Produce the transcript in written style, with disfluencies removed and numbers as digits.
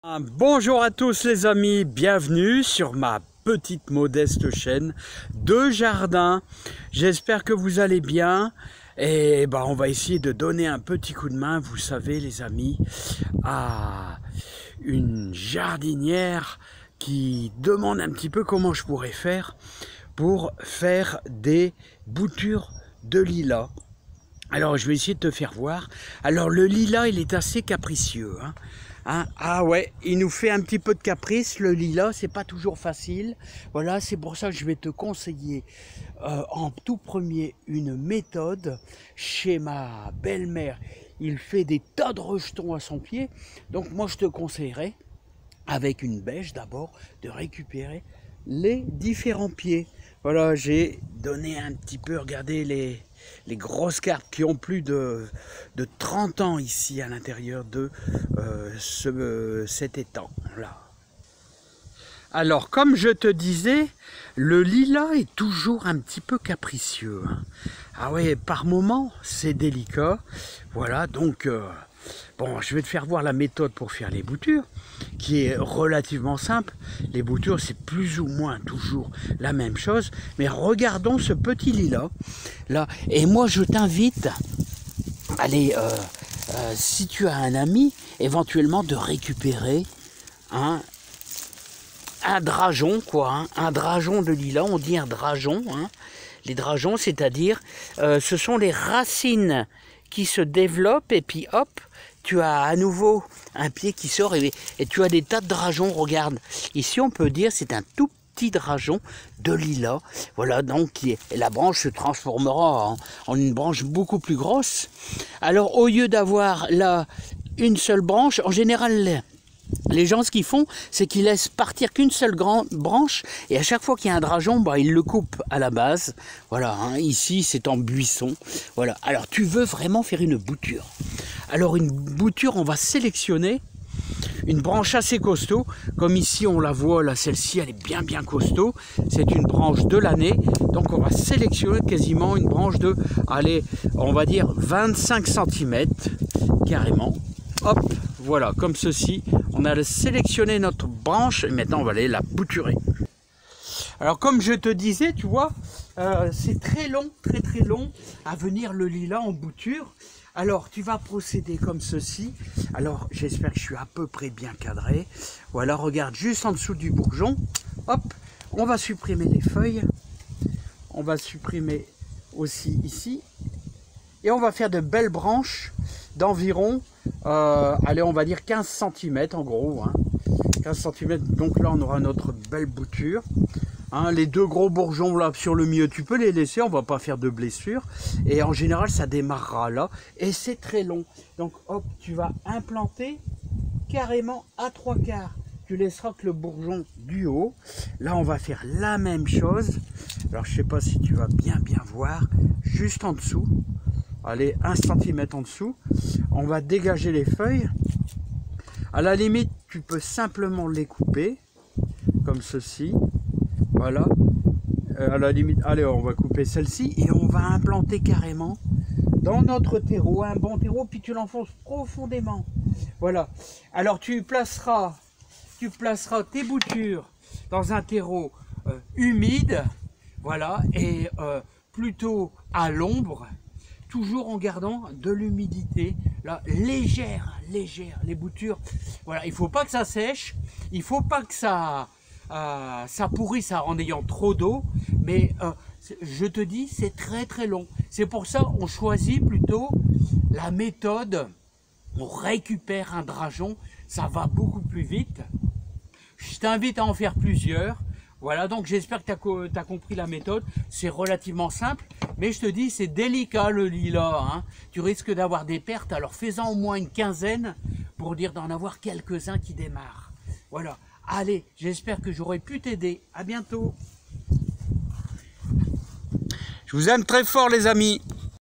Bonjour à tous les amis, bienvenue sur ma petite modeste chaîne de jardin. J'espère que vous allez bien et on va essayer de donner un petit coup de main, vous savez les amis, à une jardinière qui demande un petit peu comment je pourrais faire pour faire des boutures de lilas. Alors je vais essayer de te faire voir. Alors le lilas il est assez capricieux, ah ouais, il nous fait un petit peu de caprice, le lilas, c'est pas toujours facile. Voilà, c'est pour ça que je vais te conseiller en tout premier une méthode. Chez ma belle-mère, il fait des tas de rejetons à son pied. Donc moi je te conseillerais, avec une bêche d'abord, de récupérer les différents pieds. Voilà, j'ai donné un petit peu, regardez les grosses cartes qui ont plus de 30 ans ici à l'intérieur de cet étang là. Alors comme je te disais, le lilas est toujours un petit peu capricieux. Ah ouais, par moment c'est délicat. Voilà, donc bon, je vais te faire voir la méthode pour faire les boutures, qui est relativement simple. Les boutures, c'est plus ou moins toujours la même chose. Mais regardons ce petit lilas là. Et moi, je t'invite, allez, si tu as un ami, éventuellement de récupérer un drageon, quoi, un drageon de lilas. On dit un drageon. Les drageons, c'est-à-dire, ce sont les racines qui se développent et puis hop, tu as à nouveau un pied qui sort et tu as des tas de drageons. Regarde, ici on peut dire c'est un tout petit drageon de lilas. Voilà, donc et la branche se transformera en une branche beaucoup plus grosse. Alors au lieu d'avoir là une seule branche, en général les gens, ce qu'ils font, c'est qu'ils laissent partir qu'une seule grande branche et à chaque fois qu'il y a un drageon, ils le coupent à la base. Voilà, ici c'est en buisson. Voilà, alors tu veux vraiment faire une bouture. Alors une bouture, on va sélectionner une branche assez costaud. Comme ici on la voit, là celle-ci elle est bien costaud. C'est une branche de l'année. Donc on va sélectionner quasiment une branche de, allez, on va dire 25 cm carrément. Hop, voilà, comme ceci, on a sélectionné notre branche et maintenant on va aller la bouturer. Alors comme je te disais, tu vois, c'est très long, très long à venir le lilas en bouture. Alors tu vas procéder comme ceci. Alors j'espère que je suis à peu près bien cadré. Voilà, regarde, juste en dessous du bourgeon. Hop, on va supprimer les feuilles. On va supprimer aussi ici. Et on va faire de belles branches d'environ, allez, on va dire 15 cm en gros. 15 cm, donc là on aura notre belle bouture. Les deux gros bourgeons là sur le milieu, tu peux les laisser, on va pas faire de blessure. Et en général ça démarrera là. Et c'est très long. Donc hop, tu vas implanter carrément à 3/4. Tu laisseras que le bourgeon du haut. Là on va faire la même chose. Alors je sais pas si tu vas bien voir. Juste en dessous. Allez, 1 cm en dessous. On va dégager les feuilles. À la limite, tu peux simplement les couper. Comme ceci. Voilà. À la limite, allez, on va couper celle-ci. Et on va implanter carrément dans notre terreau. Un bon terreau, puis tu l'enfonces profondément. Voilà. Alors tu placeras tes boutures dans un terreau humide. Voilà. Et plutôt à l'ombre. Toujours en gardant de l'humidité, là, légère, les boutures. Voilà, il faut pas que ça sèche, il faut pas que ça pourrisse en ayant trop d'eau, mais je te dis, c'est très long. C'est pour ça qu'on choisit plutôt la méthode, on récupère un drageon, ça va beaucoup plus vite. Je t'invite à en faire plusieurs. Voilà, donc j'espère que tu as compris la méthode. C'est relativement simple, mais je te dis, c'est délicat le lilas. Tu risques d'avoir des pertes, alors fais-en au moins une quinzaine pour dire d'en avoir quelques-uns qui démarrent. Voilà, allez, j'espère que j'aurai pu t'aider. À bientôt. Je vous aime très fort les amis.